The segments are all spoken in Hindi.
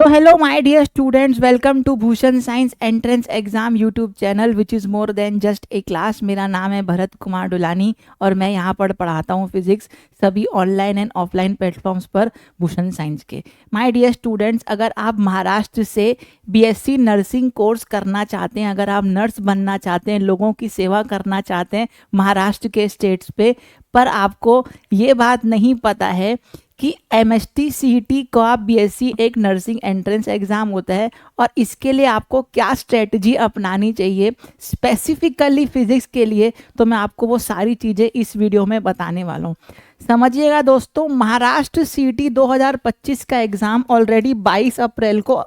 So hello my dear students, welcome to Bhushan science entrance exam YouTube channel which is more than just a class. मेरा नाम है भरत कुमार डुलानी और मैं यहाँ पर पढ़ाता हूँ फिजिक्स सभी ऑनलाइन एंड ऑफलाइन प्लेटफॉर्म्स पर भूषण साइंस के। माय डियर स्टूडेंट्स, अगर आप महाराष्ट्र से बीएससी नर्सिंग कोर्स करना चाहते हैं, अगर आप नर्स बनना चाहते हैं, लोगों की सेवा करना चाहते हैं महाराष्ट्र के स्टेट्स पे, पर आपको ये बात नहीं पता है कि एमएसटी सीईटी का बीएससी एक नर्सिंग एंट्रेंस एग्ज़ाम होता है और इसके लिए आपको क्या स्ट्रेटजी अपनानी चाहिए स्पेसिफिकली फिजिक्स के लिए, तो मैं आपको वो सारी चीज़ें इस वीडियो में बताने वाला हूँ। समझिएगा दोस्तों, महाराष्ट्र सीईटी 2025 का एग्ज़ाम ऑलरेडी 22 अप्रैल को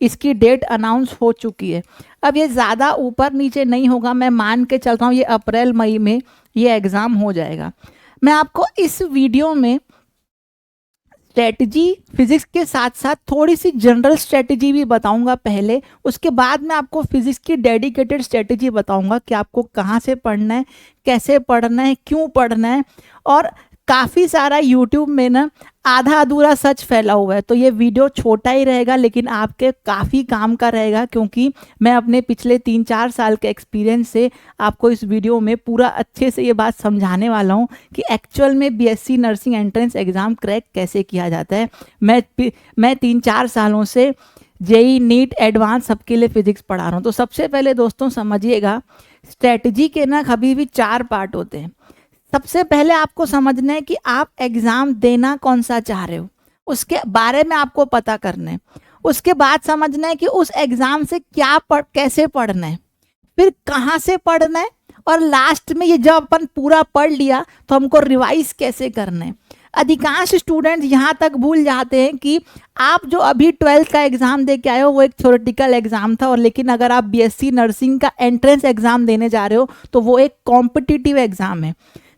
इसकी डेट अनाउंस हो चुकी है। अब ये ज़्यादा ऊपर नीचे नहीं होगा, मैं मान के चलता हूँ ये अप्रैल मई में ये एग्ज़ाम हो जाएगा। मैं आपको इस वीडियो में स्ट्रेटजी फिजिक्स के साथ साथ थोड़ी सी जनरल स्ट्रेटजी भी बताऊंगा पहले, उसके बाद मैं आपको फिजिक्स की डेडिकेटेड स्ट्रेटजी बताऊंगा कि आपको कहाँ से पढ़ना है, कैसे पढ़ना है, क्यों पढ़ना है। और काफ़ी सारा यूट्यूब में ना आधा अधूरा सच फैला हुआ है, तो ये वीडियो छोटा ही रहेगा लेकिन आपके काफ़ी काम का रहेगा, क्योंकि मैं अपने पिछले 3-4 साल के एक्सपीरियंस से आपको इस वीडियो में पूरा अच्छे से ये बात समझाने वाला हूँ कि एक्चुअल में BSc nursing entrance exam crack कैसे किया जाता है। मैं 3-4 सालों से जेई नीट एडवांस सबके लिए फिजिक्स पढ़ा रहा हूँ। तो सबसे पहले दोस्तों समझिएगा, स्ट्रेटजी के ना कभी भी 4 पार्ट होते हैं। सबसे पहले आपको समझना है कि आप एग्ज़ाम देना कौन सा चाह रहे हो, उसके बारे में आपको पता करना है। उसके बाद समझना है कि उस एग्ज़ाम से कैसे पढ़ना है, फिर कहाँ से पढ़ना है, और लास्ट में ये जब अपन पूरा पढ़ लिया तो हमको रिवाइज कैसे करना है। अधिकांश स्टूडेंट यहाँ तक भूल जाते हैं कि आप जो अभी 12th का एग्ज़ाम दे के आए हो वो एक थ्योरेटिकल एग्ज़ाम था, और लेकिन अगर आप बीएससी नर्सिंग का एंट्रेंस एग्ज़ाम देने जा रहे हो तो वो एक कॉम्पिटिटिव एग्ज़ाम है।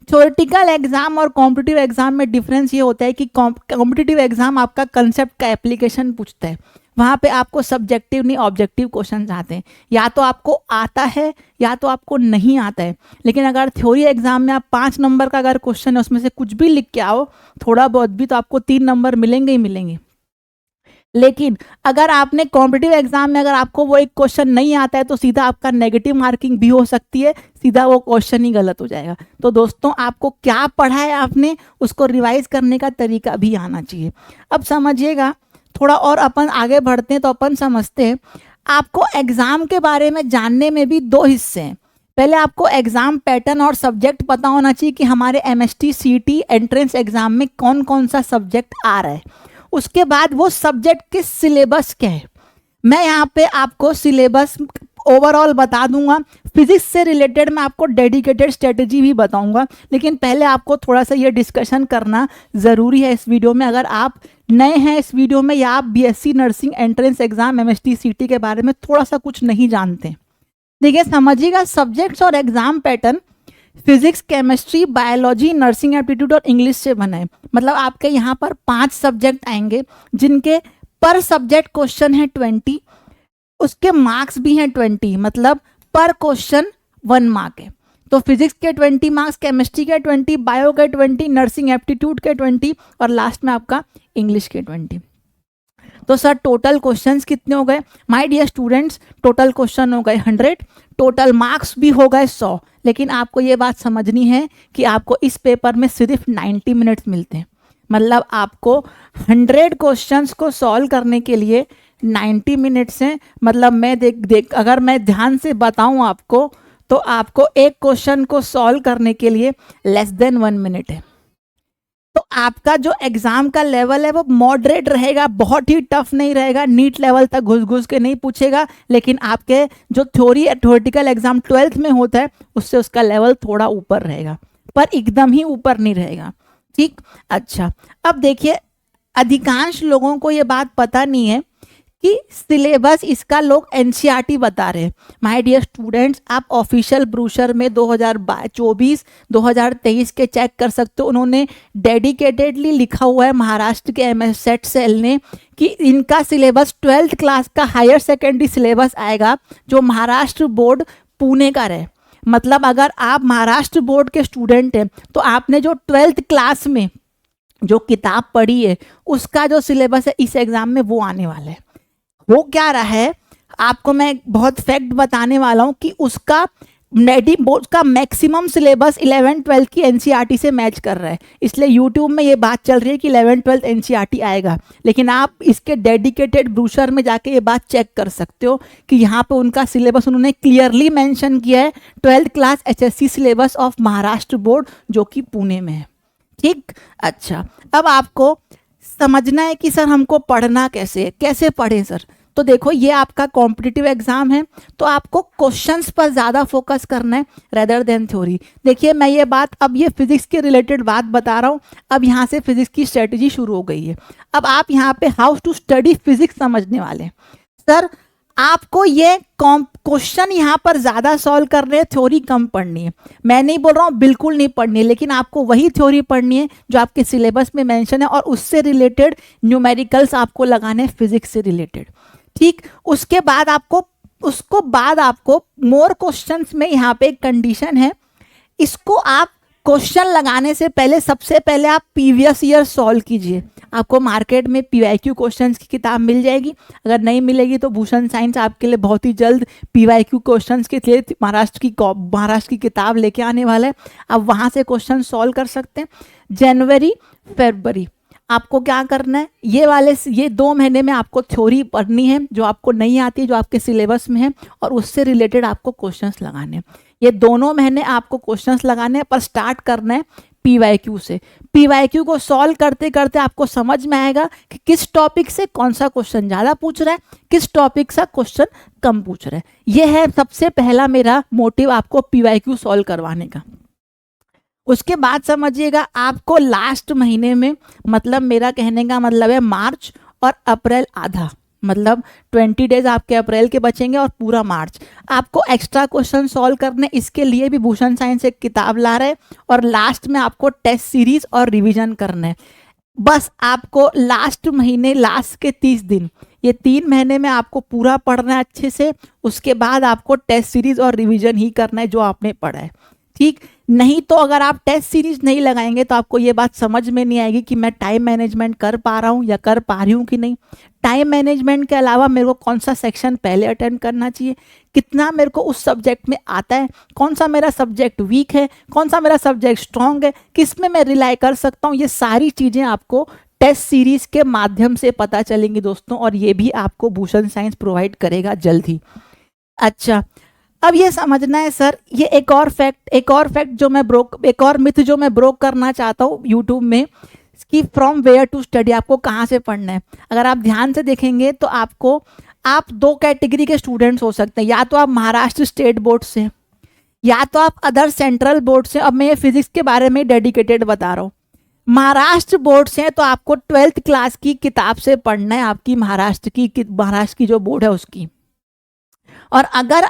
थ्योरेटिकल एग्जाम और कॉम्पिटिटिव एग्जाम में डिफरेंस ये होता है कि कॉम्पिटिटिव एग्जाम आपका कंसेप्ट का एप्लीकेशन पूछता है, वहाँ पे आपको सब्जेक्टिव नहीं ऑब्जेक्टिव क्वेश्चन आते हैं, या तो आपको आता है या तो आपको नहीं आता है। लेकिन अगर थ्योरी एग्जाम में आप 5 नंबर का अगर क्वेश्चन है उसमें से कुछ भी लिख के आओ थोड़ा बहुत भी, तो आपको 3 नंबर मिलेंगे ही मिलेंगे। लेकिन अगर आपने कॉम्पिटिटिव एग्जाम में अगर आपको वो एक क्वेश्चन नहीं आता है तो सीधा आपका नेगेटिव मार्किंग भी हो सकती है, सीधा वो क्वेश्चन ही गलत हो जाएगा। तो दोस्तों आपको क्या पढ़ा है आपने उसको रिवाइज करने का तरीका भी आना चाहिए। अब समझिएगा, थोड़ा और अपन आगे बढ़ते हैं तो अपन समझते हैं आपको एग्जाम के बारे में जानने में भी 2 हिस्से हैं। पहले आपको एग्जाम पैटर्न और सब्जेक्ट पता होना चाहिए कि हमारे एमएसटी सीईटी एंट्रेंस एग्जाम में कौन कौन सा सब्जेक्ट आ रहा है। उसके बाद वो सब्जेक्ट के सिलेबस क्या है, मैं यहाँ पे आपको सिलेबस ओवरऑल बता दूंगा। फिजिक्स से रिलेटेड मैं आपको डेडिकेटेड स्ट्रेटजी भी बताऊंगा, लेकिन पहले आपको थोड़ा सा ये डिस्कशन करना ज़रूरी है इस वीडियो में। अगर आप नए हैं इस वीडियो में या आप BSc nursing entrance exam MST CET के बारे में थोड़ा सा कुछ नहीं जानते, देखिए समझिएगा, सब्जेक्ट्स और exam pattern physics, chemistry, biology, nursing aptitude और इंग्लिश से बना है। मतलब आपके यहाँ पर 5 सब्जेक्ट आएंगे जिनके पर सब्जेक्ट क्वेश्चन है 20, उसके मार्क्स भी हैं 20, मतलब पर क्वेश्चन 1 मार्क है। तो फिजिक्स के 20 मार्क्स, केमिस्ट्री के 20, बायो के 20, नर्सिंग एप्टीट्यूड के 20 और लास्ट में आपका इंग्लिश के 20। तो सर टोटल क्वेश्चंस कितने हो गए? My dear students, total question हो गए 100, टोटल मार्क्स भी हो गए 100। लेकिन आपको ये बात समझनी है कि आपको इस पेपर में सिर्फ 90 मिनट्स मिलते हैं। मतलब आपको 100 क्वेश्चंस को सॉल्व करने के लिए 90 मिनट्स हैं। मतलब मैं अगर मैं ध्यान से बताऊं आपको तो आपको एक क्वेश्चन को सॉल्व करने के लिए लेस देन 1 मिनट है। तो आपका जो एग्जाम का लेवल है वो मॉडरेट रहेगा, बहुत ही टफ नहीं रहेगा, नीट लेवल तक घुस घुस के नहीं पूछेगा। लेकिन आपके जो थ्योरेटिकल एग्जाम 12th में होता है उससे उसका लेवल थोड़ा ऊपर रहेगा, पर एकदम ही ऊपर नहीं रहेगा। ठीक, अच्छा अब देखिए, अधिकांश लोगों को ये बात पता नहीं है कि सिलेबस इसका लोग एनसीईआरटी बता रहे हैं। माय डियर स्टूडेंट्स, आप ऑफिशियल ब्रोशर में 2024-2023 के चेक कर सकते हो, उन्होंने डेडिकेटेडली लिखा हुआ है महाराष्ट्र के एमएस सेट सेल ने कि इनका सिलेबस 12th क्लास का हायर सेकेंडरी सिलेबस आएगा जो महाराष्ट्र बोर्ड पुणे का रहे। मतलब अगर आप महाराष्ट्र बोर्ड के स्टूडेंट हैं तो आपने जो 12th क्लास में जो किताब पढ़ी है उसका जो सिलेबस है इस एग्जाम में वो आने वाला है। हो क्या रहा है, आपको मैं बहुत फैक्ट बताने वाला हूँ कि उसका नेडी बोर्ड का मैक्सिमम सिलेबस 11-12 की एनसीईआरटी से मैच कर रहा है। इसलिए यूट्यूब में ये बात चल रही है कि 11-12 एनसीईआरटी आएगा, लेकिन आप इसके डेडिकेटेड ब्रूशर में जाके ये बात चेक कर सकते हो कि यहाँ पे उनका सिलेबस उन्होंने क्लियरली मेंशन किया है, 12th class HSC syllabus of Maharashtra board, जो कि पुणे में है। ठीक, अच्छा, अब आपको समझना है कि सर हमको पढ़ना कैसे है, कैसे पढ़ें सर। तो देखो, ये आपका कॉम्पिटिटिव एग्जाम है, तो आपको क्वेश्चंस पर ज़्यादा फोकस करना है रेदर देन थ्योरी। देखिए, मैं ये बात, अब ये फिजिक्स के रिलेटेड बात बता रहा हूँ, अब यहाँ से फिजिक्स की स्ट्रेटजी शुरू हो गई है। अब आप यहाँ पे हाउ टू स्टडी फिजिक्स समझने वाले हैं। सर, आपको ये क्वेश्चन यहाँ पर ज़्यादा सॉल्व करने हैं, थ्योरी कम पढ़नी है। मैं नहीं बोल रहा हूँ बिल्कुल नहीं पढ़नी है, लेकिन आपको वही थ्योरी पढ़नी है जो आपके सिलेबस में मेंशन है, और उससे रिलेटेड न्यूमेरिकल्स आपको लगाने हैं फिजिक्स से रिलेटेड। ठीक, उसके बाद आपको मोर क्वेश्चंस में यहाँ पे एक कंडीशन है, इसको आप क्वेश्चन लगाने से पहले सबसे पहले आप प्रीवियस ईयर सॉल्व कीजिए। आपको मार्केट में पीवाईक्यू क्वेश्चंस की किताब मिल जाएगी, अगर नहीं मिलेगी तो भूषण साइंस आपके लिए बहुत ही जल्द पीवाईक्यू क्वेश्चंस के लिए महाराष्ट्र की किताब लेके आने वाला है, आप वहाँ से क्वेश्चन सॉल्व कर सकते हैं। जनवरी फरवरी आपको क्या करना है, ये 2 महीने में आपको थ्योरी पढ़नी है जो आपको नहीं आती है, जो आपके सिलेबस में है, और उससे रिलेटेड आपको क्वेश्चंस लगाने हैं। ये दोनों महीने आपको क्वेश्चंस लगाने हैं, पर स्टार्ट करना है पीवाईक्यू से। पीवाईक्यू को सॉल्व करते करते आपको समझ में आएगा कि किस टॉपिक से कौन सा क्वेश्चन ज़्यादा पूछ रहा है, किस टॉपिक से क्वेश्चन कम पूछ रहा है। ये है सबसे पहला मेरा मोटिव, आपको पीवाईक्यू सॉल्व करवाने का। उसके बाद समझिएगा, आपको लास्ट महीने में, मतलब मेरा कहने का मतलब है मार्च और अप्रैल आधा, मतलब 20 डेज आपके अप्रैल के बचेंगे और पूरा मार्च आपको एक्स्ट्रा क्वेश्चन सॉल्व करने। इसके लिए भी भूषण साइंस एक किताब ला रहे हैं, और लास्ट में आपको टेस्ट सीरीज और रिवीजन करना है। बस आपको लास्ट महीने, लास्ट के 30 दिन, ये 3 महीने में आपको पूरा पढ़ना है अच्छे से। उसके बाद आपको टेस्ट सीरीज और रिवीजन ही करना है जो आपने पढ़ा है। ठीक, नहीं तो अगर आप टेस्ट सीरीज नहीं लगाएंगे तो आपको ये बात समझ में नहीं आएगी कि मैं टाइम मैनेजमेंट कर पा रहा हूँ या कर पा रही हूँ कि नहीं। टाइम मैनेजमेंट के अलावा मेरे को कौन सा सेक्शन पहले अटेंड करना चाहिए, कितना मेरे को उस सब्जेक्ट में आता है, कौन सा मेरा सब्जेक्ट वीक है, कौन सा मेरा सब्जेक्ट स्ट्रॉन्ग है, किस में मैं रिलाई कर सकता हूँ, ये सारी चीज़ें आपको टेस्ट सीरीज के माध्यम से पता चलेंगी दोस्तों, और ये भी आपको भूषण साइंस प्रोवाइड करेगा जल्द ही। अच्छा, अब ये समझना है सर, ये एक और फैक्ट जो मैं एक और मिथ जो मैं ब्रोक करना चाहता हूँ यूट्यूब में, कि फ्रॉम वेयर टू स्टडी, आपको कहाँ से पढ़ना है। अगर आप ध्यान से देखेंगे तो आप 2 कैटेगरी के स्टूडेंट्स हो सकते हैं, या तो आप महाराष्ट्र स्टेट बोर्ड से, या तो आप अदर सेंट्रल बोर्ड से। अब मैं ये फिजिक्स के बारे में डेडिकेटेड बता रहा हूँ। महाराष्ट्र बोर्ड से तो आपको 12th क्लास की किताब से पढ़ना है, आपकी महाराष्ट्र की जो बोर्ड है उसकी। और अगर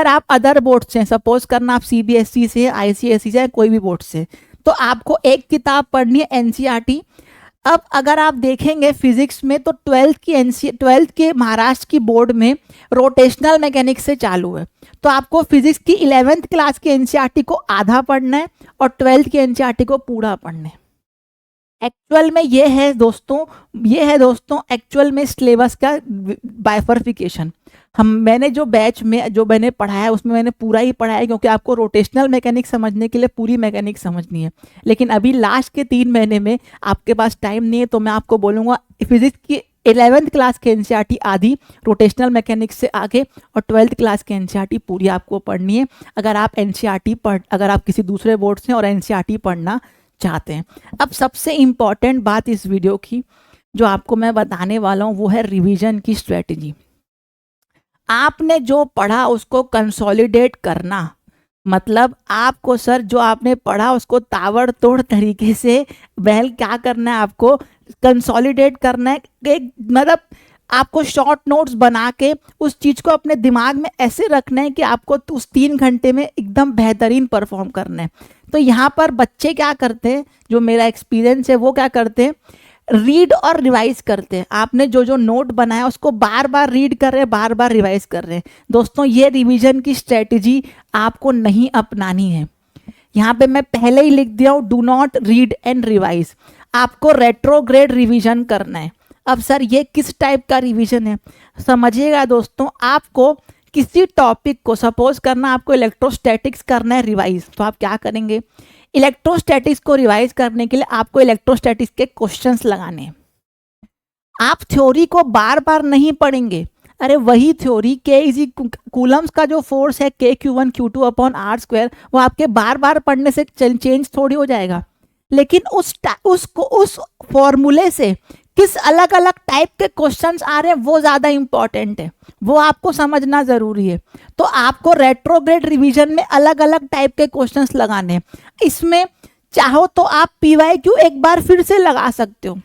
आप अदर बोर्ड से, सपोज करना आप सीबीएसई से, आईसीएसई से, कोई भी बोर्ड से, तो आपको एक किताब पढ़नी है एनसीईआरटी। अब अगर आप देखेंगे फिजिक्स में तो 12th के महाराष्ट्र की बोर्ड में रोटेशनल मैकेनिक्स से चालू है, तो आपको फिजिक्स की 11th क्लास की एनसीईआरटी को आधा पढ़ना है और 12th की एनसीईआरटी को पूरा पढ़ना है। एक्चुअल में ये है दोस्तों एक्चुअल में सिलेबस का बाइफर्फिकेशन। मैंने जो बैच में जो मैंने पढ़ाया है उसमें मैंने पूरा ही पढ़ाया है, क्योंकि आपको रोटेशनल मैकेनिक्स समझने के लिए पूरी मैकेनिक्स समझनी है। लेकिन अभी लास्ट के 3 महीने में आपके पास टाइम नहीं है, तो मैं आपको बोलूँगा फिजिक्स की 11th क्लास की एनसीईआरटी आधी, रोटेशनल मैकेनिक्स से आगे, और 12th क्लास की एनसीईआरटी पूरी आपको पढ़नी है, अगर आप किसी दूसरे बोर्ड से और एनसीईआरटी पढ़ना चाहते हैं। अब सबसे इम्पॉर्टेंट बात इस वीडियो की जो आपको मैं बताने वाला हूँ वो है रिवीजन की स्ट्रेटजी। आपने जो पढ़ा उसको कंसोलिडेट करना, मतलब आपको सर जो आपने पढ़ा उसको ताबड़तोड़ तरीके से क्या करना है, आपको कंसोलिडेट करना है। मतलब आपको शॉर्ट नोट्स बना के उस चीज़ को अपने दिमाग में ऐसे रखना है कि आपको उस 3 घंटे में एकदम बेहतरीन परफॉर्म करना है। तो यहाँ पर बच्चे क्या करते हैं, जो मेरा एक्सपीरियंस है वो क्या करते हैं, रीड और रिवाइज करते हैं। आपने जो नोट बनाया उसको बार बार रीड कर रहे हैं, बार बार रिवाइज कर रहे हैं। दोस्तों, ये रिवीजन की स्ट्रेटजी आपको नहीं अपनानी है। यहाँ पे मैं पहले ही लिख दिया हूँ, do not read and revise. आपको रेट्रोग्रेड रिवीजन करना है। अब सर ये किस टाइप का रिवीजन है, समझिएगा दोस्तों। आपको किसी टॉपिक को सपोज करना, आपको इलेक्ट्रोस्टैटिक्स करना है रिवाइज, तो आप क्या करेंगे, इलेक्ट्रोस्टैटिक्स को रिवाइज करने के लिए आपको इलेक्ट्रोस्टैटिक्स के क्वेश्चंस लगाने हैं। आप थ्योरी को बार बार नहीं पढ़ेंगे, अरे वही थ्योरी के इज कूलम्स का जो फोर्स है Q1Q2/r², वो आपके बार बार पढ़ने से चेंज थोड़ी हो जाएगा, लेकिन उस फॉर्मूले से किस अलग अलग टाइप के क्वेश्चंस आ रहे हैं वो ज़्यादा इंपॉर्टेंट है, वो आपको समझना ज़रूरी है। तो आपको रेट्रोग्रेड रिवीजन में अलग अलग टाइप के क्वेश्चंस लगाने हैं। इसमें चाहो तो आप PYQ एक बार फिर से लगा सकते हो,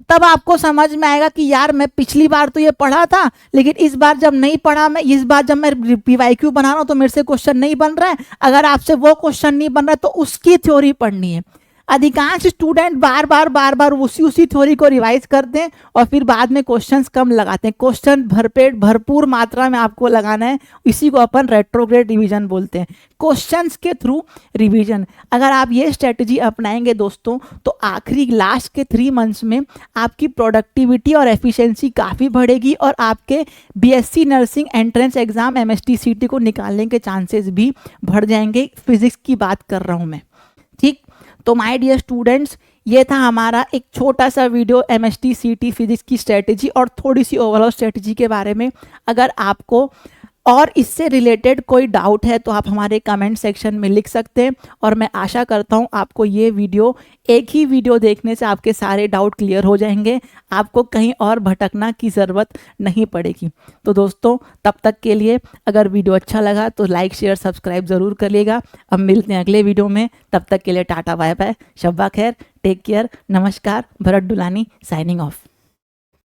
तब आपको समझ में आएगा कि यार मैं पिछली बार तो ये पढ़ा था, लेकिन इस बार जब नहीं पढ़ा, मैं इस बार जब मैं PYQ बना रहा हूँ तो मेरे से क्वेश्चन नहीं बन रहा है। अगर आपसे वो क्वेश्चन नहीं बन रहा है तो उसकी थ्योरी पढ़नी है। अधिकांश स्टूडेंट बार बार उसी थ्योरी को रिवाइज करते हैं और फिर बाद में क्वेश्चंस कम लगाते हैं। क्वेश्चन भरपेट भरपूर मात्रा में आपको लगाना है, इसी को अपन रेट्रोग्रेड रिवीजन बोलते हैं, क्वेश्चंस के थ्रू रिवीजन। अगर आप ये स्ट्रेटजी अपनाएंगे दोस्तों, तो आखिरी लास्ट के 3 मंथ्स में आपकी प्रोडक्टिविटी और एफिशिएंसी काफ़ी बढ़ेगी और आपके BSc nursing entrance exam MST CT को निकालने के चांसेस भी बढ़ जाएंगे। फिजिक्स की बात कर रहा हूँ मैं, ठीक। तो माय डियर स्टूडेंट्स, ये था हमारा एक छोटा सा वीडियो MST CT फिजिक्स की स्ट्रेटजी और थोड़ी सी ओवरऑल स्ट्रेटजी के बारे में। अगर आपको और इससे रिलेटेड कोई डाउट है तो आप हमारे कमेंट सेक्शन में लिख सकते हैं, और मैं आशा करता हूँ आपको ये वीडियो, एक ही वीडियो देखने से आपके सारे डाउट क्लियर हो जाएंगे, आपको कहीं और भटकना की ज़रूरत नहीं पड़ेगी। तो दोस्तों, तब तक के लिए अगर वीडियो अच्छा लगा तो लाइक शेयर सब्सक्राइब ज़रूर करिएगा। अब मिलते हैं अगले वीडियो में, तब तक के लिए टाटा बाय बाय, शब्बा खैर, टेक केयर, नमस्कार। Bharat Dulani signing of.